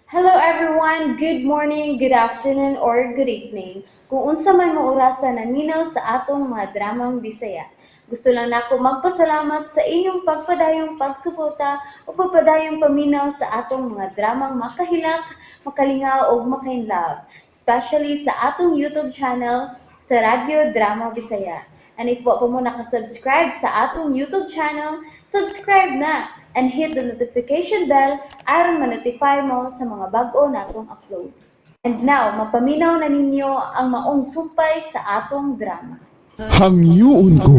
Hello everyone, good morning, good afternoon, or good evening. Kung unsa man mo orasan naminaw sa atong mga dramang Bisaya. Gusto lang nako magpasalamat sa inyong pagpadayong pagsuporta o pagpadayong paminaw sa atong mga dramang makahilak, makalingaw o makainlove, especially sa atong YouTube channel sa Radyo Drama Bisaya. And if wa pa mo nakasubscribe sa atong YouTube channel, subscribe na and hit the notification bell aron ma-notify mo sa mga bag-o natong uploads. And now, mapaminaw na ninyo ang maong sumpay sa atong drama. Hangyoon ko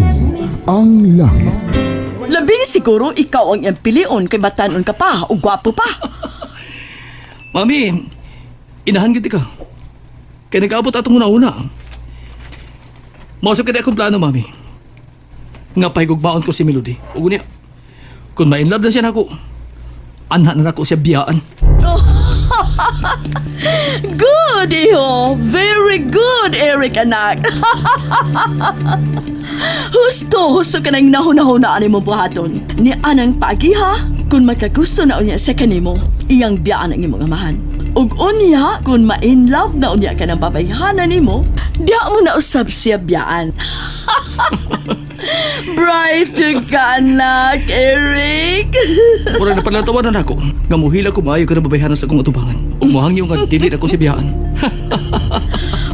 ang langit. Labing siguro ikaw ang iyang pilion kay batanon ka pa o gwapo pa. Mami, inahan gid ka. Kaya nag-abot atong una-una. Mausap ka akong plano, mami. Nga pahigugmaon ko si Melody. Ugo niya. Kung ma-inlove na siya na ako, anha na ako siya biyaan. Good, iho. Very good, Eric, anak. Husto ka nang nahuna-hunaan mo buhaton. Ni anang pagi, ha? Kung magkagusto na unya sa kanimo, iyang biyaan ang imong amahan. Ug unya, kung ma-in love na unya ka ng babayhanan nimo, diya mo na usab siya biyaan. Bright ka, anak, Eric. Murag na palatawanan ako. Nga muhila ko maayo ka na babayhanan sa akong atubangan. Umuhang niyo nga dili ako siya biyaan.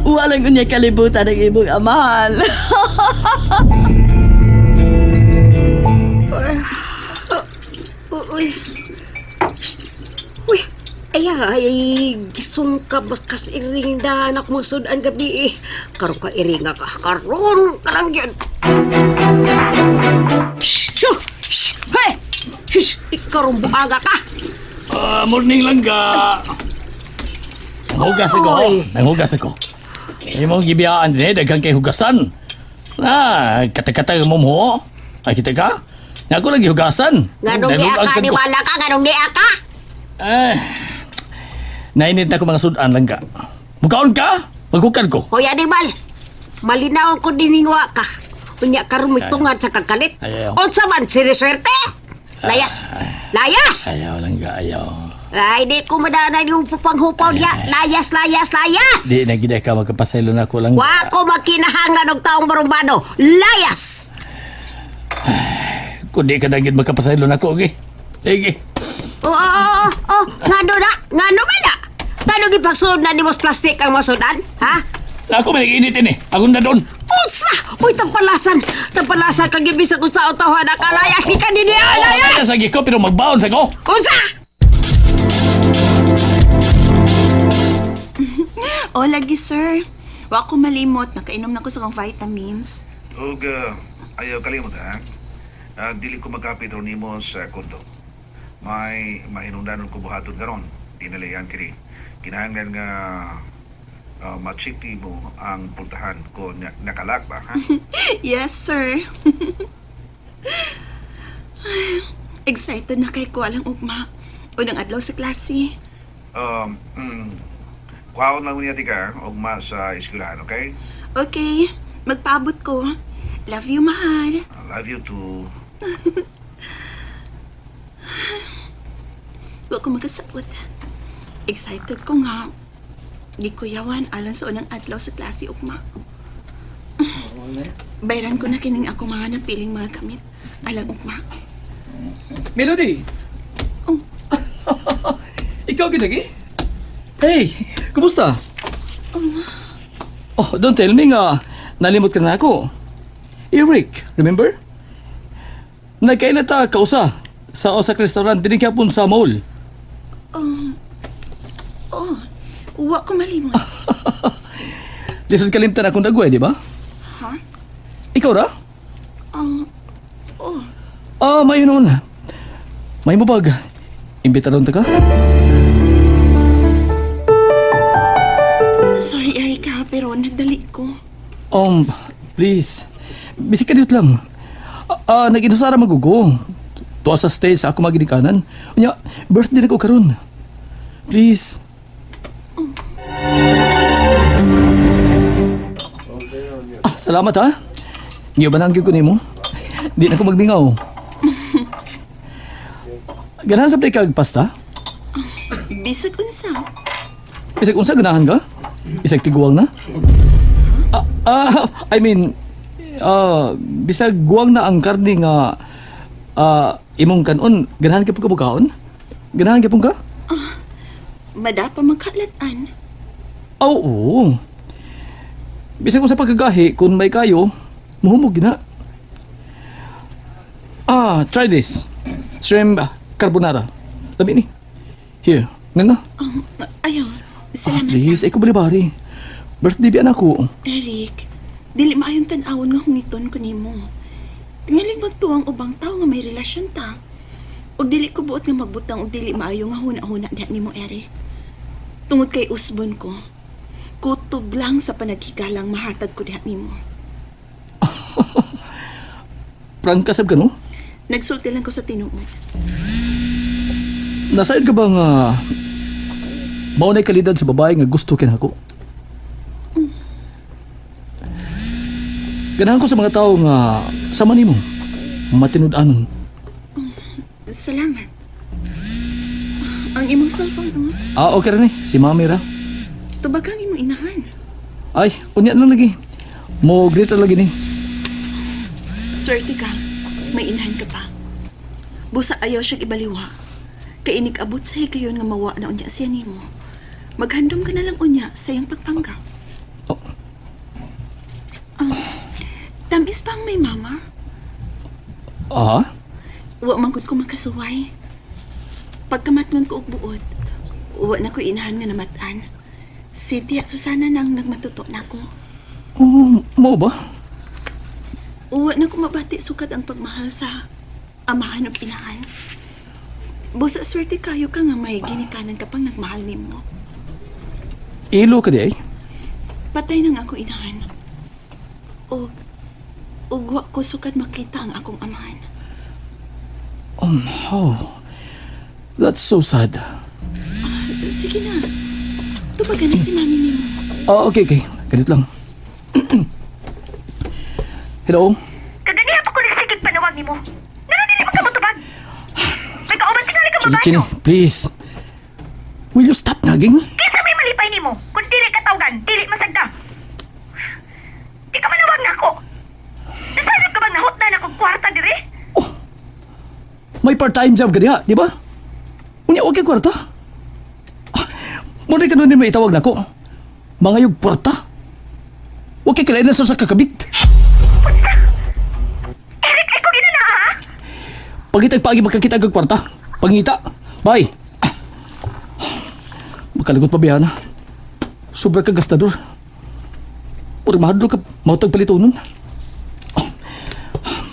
Walang unya kalibutan ng imong amahan. Uy. Uy. Ay, gisong ka bakas iring da anak mo sudan gabi eh. Karon ka iringa ka. Karon ka lang yan. Shh! Shh! Hey! Shh! Ikaron buaga ka. Morning lang ga. Nanghugas ako. Oy. Nanghugas ako. Imong gibiyaan din, daghang kay hugasan. Kata-kata mo mo. Ay, kita ka? Nga ako lagi hugasan. Nganong di aka, niwala ka, nganong di aka. Nainit na ko mga sudan lang ka. Mukaon ka? Maghukan ko. Kuya Animal, malinaw ko diningwa ka. Unya karon may tungad sa kakalit. Ayaw. Unsa man siniswerte? Layas! Layas! Ayaw lang ka, ayaw. Ay, di ko madaanan yung pupanghupaw niya. Layas, layas, layas! Di na gid ka magkapasaylo na ko lang. Wa ko makinahanglan og taong barumbano. Layas! Kung di ka na gid magkapasaylo na ko, okay? Sige. Ngano na? Ngano ba na? Ngano gipagsuod na ni mos plastic ang masudan? Ha? Ako may nag-initin eh. Ako na doon. Unsa? Uy, tampalasan. Tampalasan kang gibisa kung sa otawa na kalayas. Di ka din niya, layas! Layas lagi ko, pero magbaon sa ko. Unsa? O, lagi, sir. Wa ko malimot. Nakainom na ko sa kong vitamins. Ug ayaw kalimot ha. Dili ko magkapitro nimo sa kondo. May mahinungdanon ko buhaton karon. Dinalayan kini. Kinahanglan nga ma-check mo ang pultahan ko nakalak ba ha? Yes, sir. Excited na kay ko alang ugma. Unang adlaw sa klase. Kuhaon lang niya tika ugma sa eskwelahan, okay? Okay, magpaabot ko. Love you, mahal. I love you too. Wa ko magkasabot. Excited ko nga. Di ko yawan alang sa unang adlaw sa klase ugma. Bayran ko na kining ako mga napiling mga kamit. Alang ugma. Melody! Oh. Ikaw ginagi? Hey, kumusta? Oh, don't tell me nga nalimot ka na ako. Eric, remember? Nagkailan ta kausa sa Osak restaurant din kapon sa mall. Wa ko malimot. Lisod kalimtan akong dagway, di ba? Ha? Ikaw ra? Oh. May noon. May mabag. Imbita ron ta ka? Sorry, Erica, pero nagdali ko. Please. Bisik ka dito lang. Nag-inusara magugo. Tuwa sa stay sa ako maginikanan. Unya, birthday na ko karon. Please. Salamat ha. Giyobanan gyud ko nimo. Di na ko magdingaw. Ganahan sa kag pasta? Bisag unsa. Bisag unsa ganahan ka? Bisag tiguang na? I mean, bisag guwang na ang karne nga imong kanon, ganahan ka po ka bukaon? Ganahan ka po ka? Madapa magkalatan. Oo. Bisag unsa pagkagahi, kung may kayo, muhumog gina. Try this. Shrimp carbonara. Labi ni. Here, nga. Ayaw. Salamat. Please, ay ko bari-bari. Birthday biyan ako. Eric, dili maayong tan-awon nga hungiton ko nimo. Tingaling magtuwang ubang tao nga may relasyon ta. Og dili ko buot nga magbutang og dili maayo nga huna-huna diha nimo, Eric. Tungod kay usbon ko, kutob lang sa panaghigalang mahatag ko diha nimo. Prank kasab ka no? Nagsulti lang ko sa tinuod. Nasayad ka ba nga maunay kalidad sa babae nga gusto kinako? Ganahan ko sa mga tao nga sama nimo, matinud-anon. Salamat. Ang imong cellphone mo, Okay rin si Mami ra. tubagang imong inahan. Ay, unya lang lagi. Mo greet ra lagi ni. Swerte ka, may inahan ka pa. Busa ayaw siyang ibaliwa. Kay inig-abot sa higayon nga mawa na unya siya nimo. Maghandom ka na lang unya sa iyang pagpanggap. Oh. Tamis pa ang may mama. Wa mangkot ko makasuway. Pagkamatngon ko og buot, wa na ko inahan nga namatan. Si Tia Susana nang nagmatuto na ko. Mo ba? Uwa na ko mabati sukad ang pagmahal sa amahan ug inahan. Busa swerte kayo ka nga may ginikanan ka pang nagmahal nimo. Ilo ka di ay? Patay nang ako inahan. O wa ko sukad makita ang akong amahan. That's so sad. Sige na. Tubagan na si mami nimo. Okay. Ganit lang. Hello? Kaganiya pa ko nagsigig panawag ni mo. Nananili magkamutubag. May kauban tingali ka babae. Chini, please. Will you stop nagging? Kinsa may malipay ni mo? Kung dili ka tawgan, dili masagda. Di ka manawag na ako. Nasanap ka bang nahot na akong kwarta diri? May part-time job ka diha, di ba? Unya, okay kwarta. Muna ka nun din may itawag na ko. Mga yung kwarta. Okay kailangan sa kakabit. Eric, ay ko ginana ha? Pagitag pagi magkakita kag kwarta. Pangita. Bye. Makalagot pa biya na. Sobra ka gastador. Pura mahadlo ka mautag palitonon.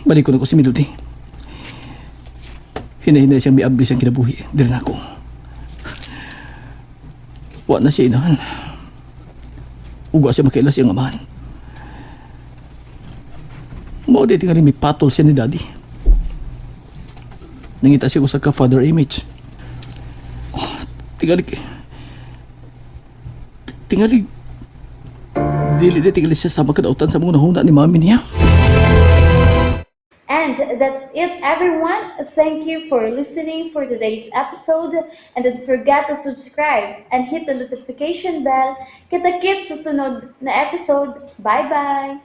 Balik ko na ko si Melody. Hinahinay siyang may abis ang kinabuhi. Dili na ako. Wa na siya inahan. Ugwa siya makaila siyang amahan. Mao di tingali may patol siya ni Daddy. Nangita siya ko sa ka-father image. Tingali tingali siya sa makadautan sa mga nahuna ni mami niya. And that's it, everyone. Thank you for listening for today's episode. And don't forget to subscribe and hit the notification bell. Kita-kits sa sunod na episode. Bye-bye!